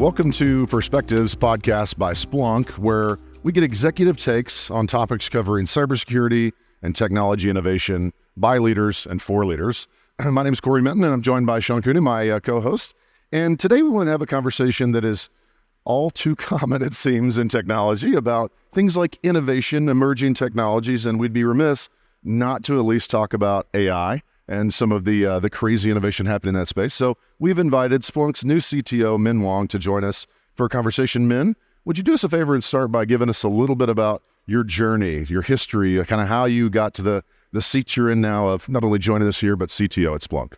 Welcome to Perspectives podcast by Splunk, where we get executive takes on topics covering cybersecurity and technology innovation by leaders and for leaders. My name is Corey Minton, and I'm joined by Sean Cooney, my co-host. And today we want to have a conversation that is all too common, it seems, in technology about things like innovation, emerging technologies, and we'd be remiss not to at least talk about AI and some of the crazy innovation happening in that space. So we've invited Splunk's new CTO, Wang, to join us for a conversation. Min, would you do us a favor and start by giving us a little bit about your journey, your history, kind of how you got to the seat you're in now of not only joining us here, but CTO at Splunk?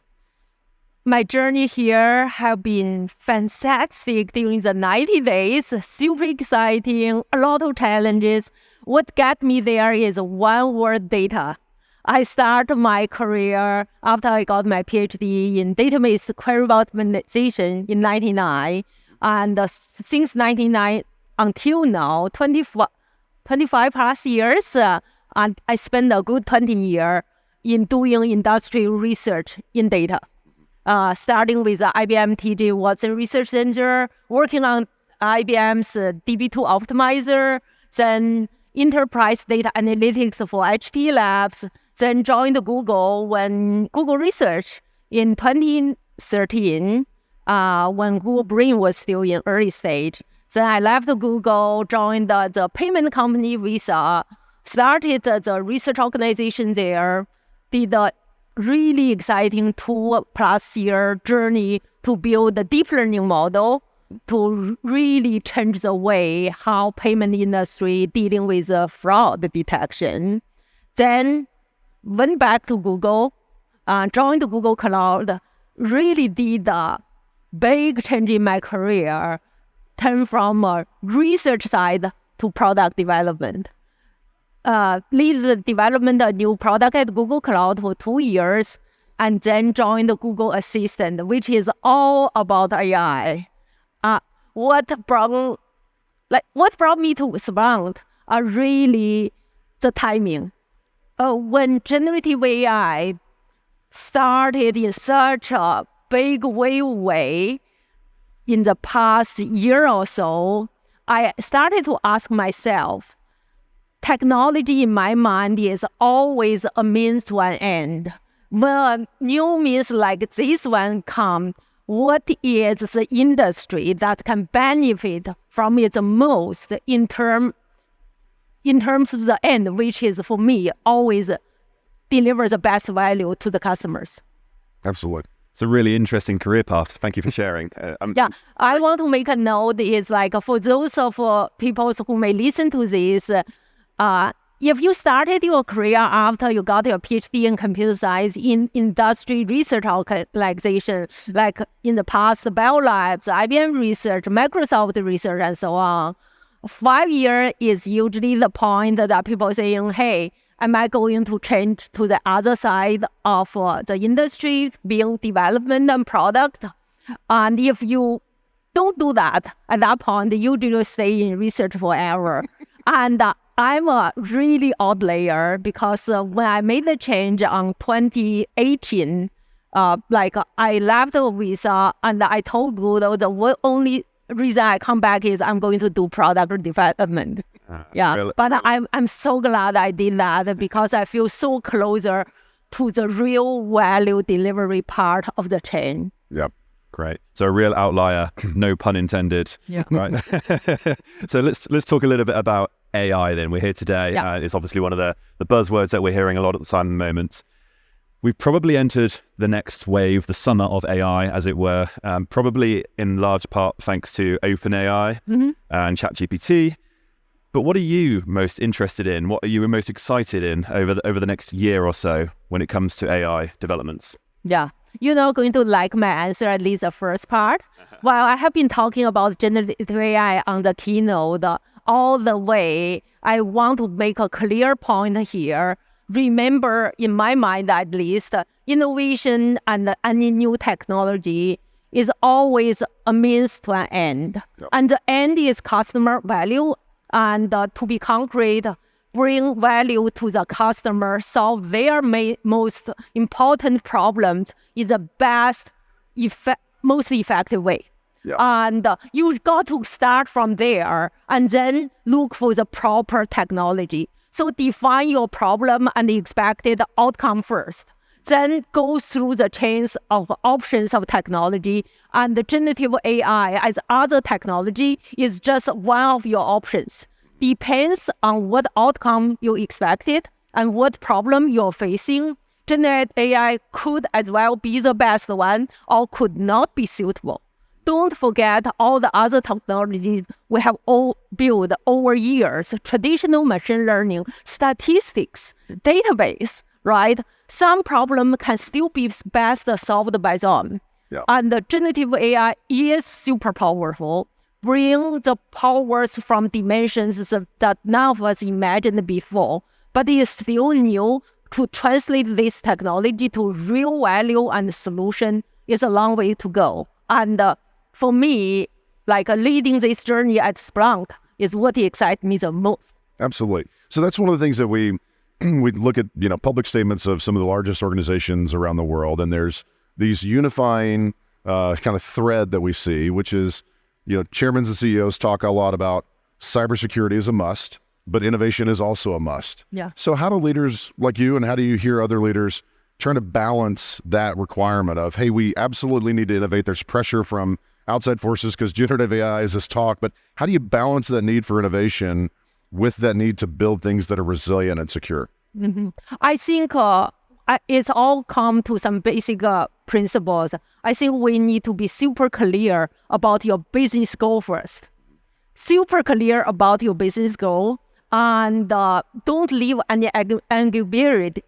My journey here have been fantastic during the 90 days, super exciting, a lot of challenges. What got me there is one word: data. I started my career after I got my PhD in database query optimization in 1999. And since 1999 until now, 25 plus years, and I spent a good 20 years in doing industrial research in data. Starting with IBM TJ Watson Research Center, working on IBM's DB2 optimizer, then enterprise data analytics for HP Labs, then joined Google when Google Research in 2013, when Google Brain was still in early stage. Then I left Google, joined the payment company Visa, started the research organization there, did a really exciting 2+ year journey to build a deep learning model to really change the way how payment industry dealing with fraud detection. Then went back to Google, joined Google Cloud, really did a big change in my career, turned from a research side to product development. Lead the development of new product at Google Cloud for 2 years, and then joined the Google Assistant, which is all about AI. What brought me to Splunk are really the timing. When generative AI started in such a big way in the past year or so, I started to ask myself, technology in my mind is always a means to an end. When new means like this one come, what is the industry that can benefit from it the most in terms of the end, which is for me always deliver the best value to the customers. Absolutely. It's a really interesting career path. Thank you for sharing. I want to make a note is like for those of people who may listen to this, if you started your career after you got your PhD in computer science in industry research organization, like in the past, Bell Labs, IBM Research, Microsoft Research, and so on, 5 years is usually the point that people saying, hey, am I going to change to the other side of the industry, being development and product? And if you don't do that, at that point, you usually stay in research forever. And I'm a really odd layer because when I made the change on 2018, I left Visa and I told Google the only reason I come back is I'm going to do product development. Really? But I'm so glad I did that because I feel so closer to the real value delivery part of the chain. Yep. Great. So a real outlier, no pun intended. Yeah. Right. So let's talk a little bit about AI then. We're here today. Yeah. It's obviously one of the buzzwords that we're hearing a lot at the time at the moment. We've probably entered the next wave, the summer of AI, as it were, probably in large part thanks to OpenAI and ChatGPT. But what are you most interested in? What are you most excited in over the next year or so when it comes to AI developments? Yeah. You're not going to like my answer, at least the first part. While I have been talking about generative AI on the keynote all the way, I want to make a clear point here. Remember, in my mind at least, innovation and any new technology is always a means to an end. Yep. And the end is customer value. And to be concrete, bring value to the customer, solve their most important problems in the most effective way. And you got to start from there and then look for the proper technology. So define your problem and the expected outcome first. Then go through the chains of options of technology, and the generative AI as other technology is just one of your options. Depends on what outcome you expected and what problem you're facing. Generative AI could as well be the best one or could not be suitable. Don't forget all the other technologies we have all built over years, traditional machine learning, statistics, database, right? Some problem can still be best solved by them. Yeah. And the generative AI is super powerful, bring the powers from dimensions that none of us imagined before, but it is still new. To translate this technology to real value and solution is a long way to go. And for me, like leading this journey at Splunk is what excites me the most. Absolutely. So that's one of the things that we look at, public statements of some of the largest organizations around the world, and there's these unifying kind of thread that we see, which is, chairmen and CEOs talk a lot about cybersecurity is a must, but innovation is also a must. Yeah. So how do leaders like you, and how do you hear other leaders trying to balance that requirement of, hey, we absolutely need to innovate. There's pressure from outside forces because generative AI is this talk, but how do you balance that need for innovation with that need to build things that are resilient and secure? Mm-hmm. I think it's all come to some basic principles. I think we need to be super clear about your business goal first. Super clear about your business goal, and don't leave any ambiguity.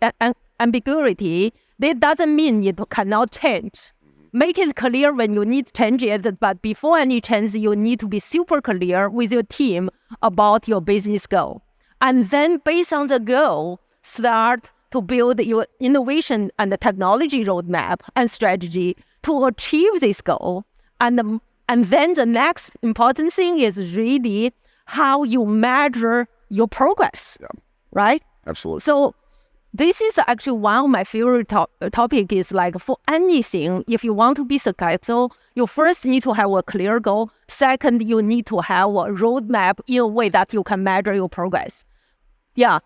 That doesn't mean it cannot change. Make it clear when you need to change it, but before any change, you need to be super clear with your team about your business goal. And then based on the goal, start to build your innovation and the technology roadmap and strategy to achieve this goal. And then the next important thing is really how you measure your progress, right? Absolutely. So this is actually one of my favorite topic is like for anything, if you want to be successful, you first need to have a clear goal. Second, you need to have a roadmap in a way that you can measure your progress. Yeah.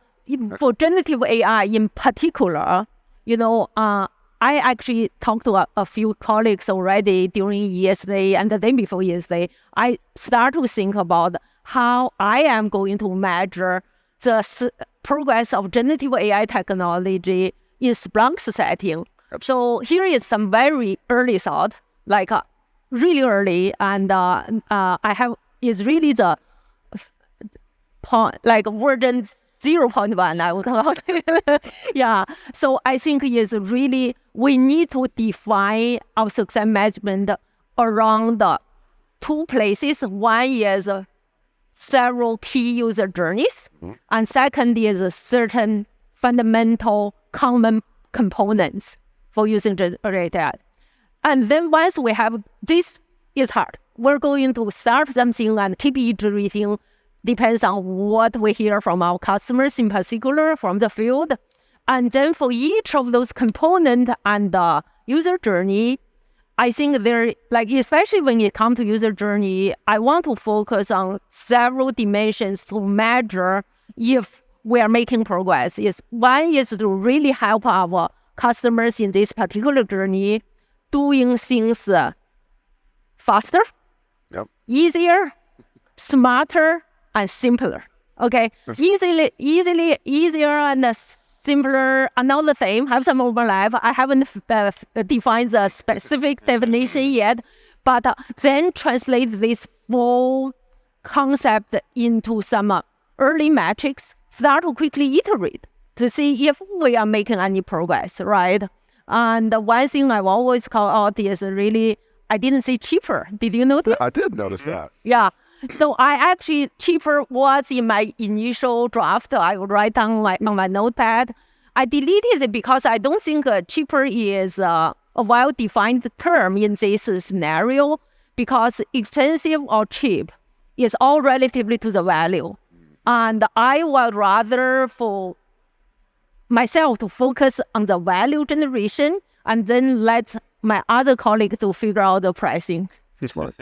For generative AI in particular, I actually talked to a few colleagues already during yesterday and the day before yesterday. I start to think about how I am going to measure the progress of generative AI technology in Splunk's setting. So here is some very early thought, like really early, and I have is really the like version 0.1, I would call it. Yeah. So I think is really we need to define our success management around the two places. One is several key user journeys, and second is certain fundamental common components for using generative AI. And then once we have this, is hard. We're going to start something and keep iterating. Depends on what we hear from our customers, in particular from the field. And then for each of those components and the user journey, I think especially when it comes to user journey, I want to focus on several dimensions to measure if we are making progress. One is to really help our customers in this particular journey doing things faster, easier, smarter, and simpler. Okay, easier and simpler are not the same. Have some overlap. I haven't defined the specific definition yet, but then translate this full concept into some early metrics. Start to quickly iterate to see if we are making any progress, right? And one thing I've always called out is really, I didn't say cheaper. Did you notice? I did notice that. Yeah. So I actually, cheaper was in my initial draft. I would write down on my notepad. I deleted it because I don't think cheaper is a well-defined term in this scenario, because expensive or cheap is all relatively to the value. And I would rather for myself to focus on the value generation and then let my other colleague to figure out the pricing. Smart.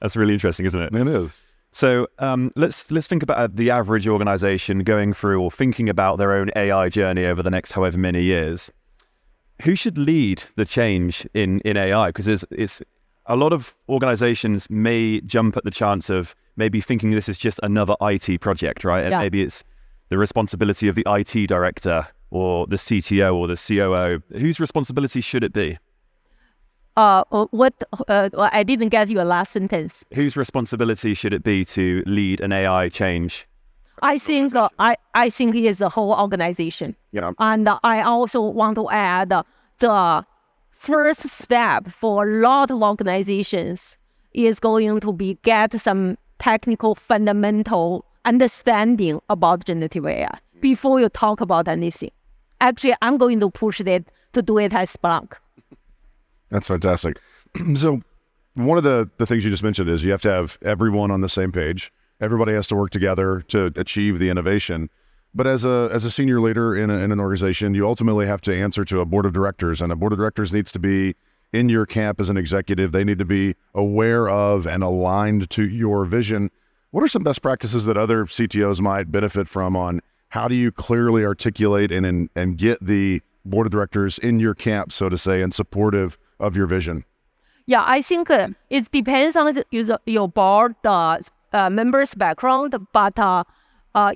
That's really interesting, isn't it? It is. So let's think about the average organization going through or thinking about their own AI journey over the next however many years. Who should lead the change in AI? Because it's a lot of organizations may jump at the chance of maybe thinking this is just another IT project, right? And maybe it's the responsibility of the IT director or the CTO or the COO. Whose responsibility should it be? I didn't get your last sentence. Whose responsibility should it be to lead an AI change? I think I think it's the whole organization. Yeah. And I also want to add the first step for a lot of organizations is going to be get some technical fundamental understanding about generative AI before you talk about anything. Actually, I'm going to push it to do it as Splunk. That's fantastic. So one of the things you just mentioned is you have to have everyone on the same page. Everybody has to work together to achieve the innovation. But as a senior leader in an organization, you ultimately have to answer to a board of directors, and a board of directors needs to be in your camp as an executive. They need to be aware of and aligned to your vision. What are some best practices that other CTOs might benefit from on how do you clearly articulate and get the board of directors in your camp, so to say, and supportive of your vision? Yeah, I think it depends on your board members' background, but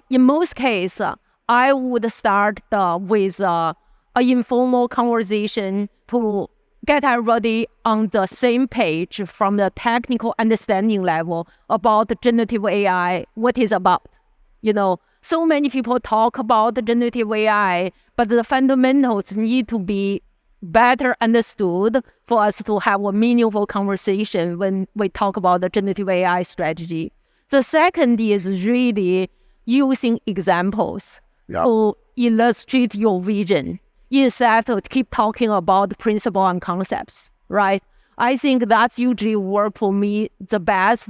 in most cases, I would start with an informal conversation to get everybody on the same page from the technical understanding level about generative AI, what it's about. So many people talk about generative AI, but the fundamentals need to be better understood for us to have a meaningful conversation when we talk about the generative AI strategy. The second is really using examples to illustrate your vision instead of keep talking about principles and concepts, right? I think that's usually work for me the best.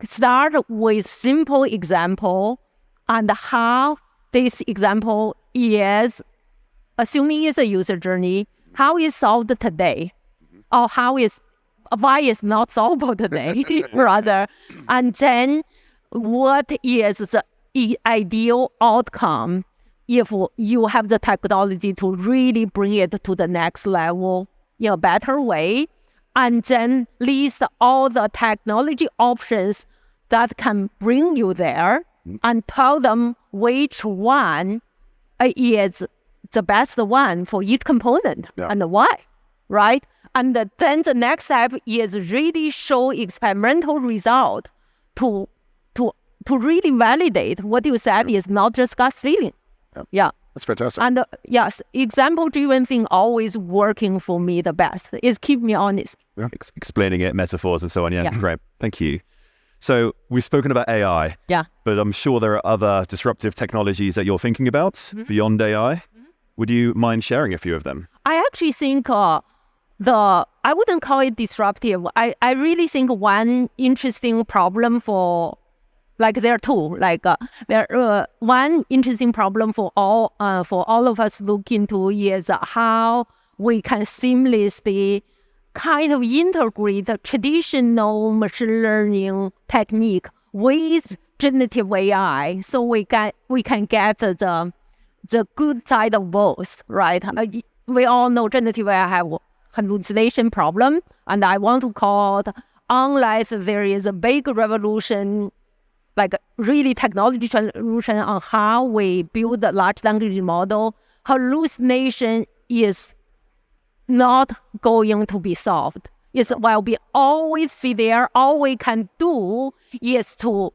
Start with simple example and how this example is, assuming it's a user journey, how is solved today, or why is not solvable today, rather, and then what is the ideal outcome if you have the technology to really bring it to the next level in a better way, and then list all the technology options that can bring you there, and tell them which one is the best one for each component and why, right? And then the next step is really show experimental result to really validate what you said is not just gut feeling. Yeah. That's fantastic. And yes, example-driven thing always working for me the best. Is keep me honest. Yeah. Explaining it, metaphors and so on. Yeah, great. Thank you. So we've spoken about AI, but I'm sure there are other disruptive technologies that you're thinking about beyond AI. Would you mind sharing a few of them? I actually think I wouldn't call it disruptive. I really think one interesting problem for, there are two, one interesting problem for all of us look into is how we can seamlessly kind of integrate the traditional machine learning technique with generative AI, so we can get the good side of both, right? We all know generative AI have hallucination problem, and I want to call it, unless there is a big revolution, like really technology revolution on how we build a large language model, hallucination is not going to be solved. It will be always be there. All we can do is to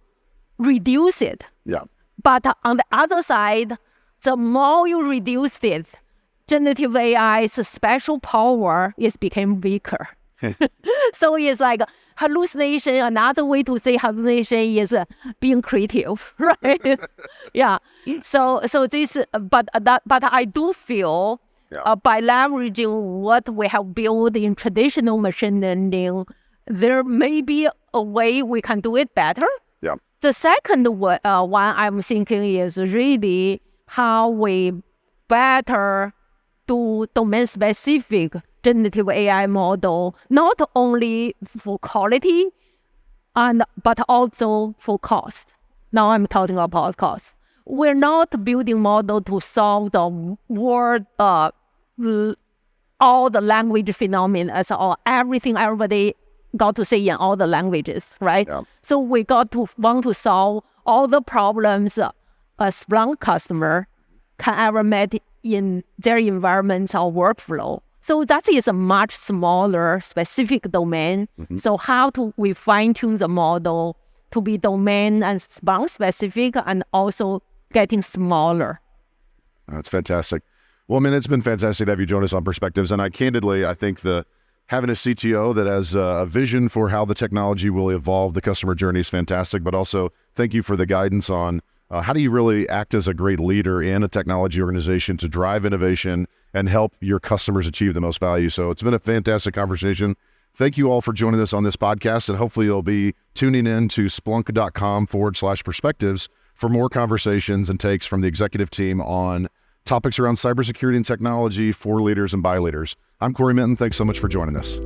reduce it. Yeah. But on the other side, the more you reduce it, generative AI's special power is became weaker. So it's like hallucination. Another way to say hallucination is being creative, right? Yeah. So this, but I do feel by leveraging what we have built in traditional machine learning, there may be a way we can do it better. Yeah. The second one I'm thinking is really how we better do domain-specific generative AI model, not only for quality, but also for cost. Now I'm talking about cost. We're not building model to solve the world, all the language phenomena as all everything everybody got to say in all the languages, right? Yeah. So we want to solve all the problems a Splunk customer can ever meet in their environment or workflow. So that is a much smaller specific domain. So how do we fine-tune the model to be domain and Splunk specific and also getting smaller? That's fantastic. Well, I mean, it's been fantastic to have you join us on Perspectives. And I think having a CTO that has a vision for how the technology will evolve the customer journey is fantastic. But also, thank you for the guidance on how do you really act as a great leader in a technology organization to drive innovation and help your customers achieve the most value. So it's been a fantastic conversation. Thank you all for joining us on this podcast. And hopefully you'll be tuning in to splunk.com/perspectives for more conversations and takes from the executive team on topics around cybersecurity and technology for leaders and by leaders. I'm Corey Minton. Thanks so much for joining us.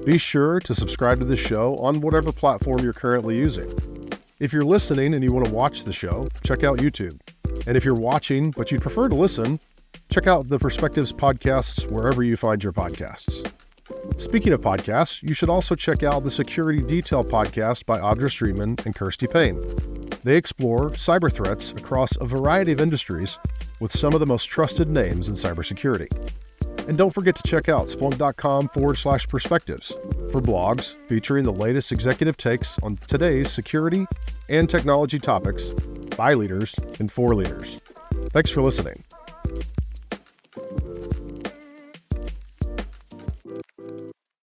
Be sure to subscribe to the show on whatever platform you're currently using. If you're listening and you want to watch the show, check out YouTube. And if you're watching but you'd prefer to listen, check out the Perspectives podcasts wherever you find your podcasts. Speaking of podcasts, you should also check out the Security Detail podcast by Audra Streetman and Kirsty Payne. They explore cyber threats across a variety of industries with some of the most trusted names in cybersecurity. And don't forget to check out splunk.com/perspectives for blogs featuring the latest executive takes on today's security and technology topics by leaders and for leaders. Thanks for listening.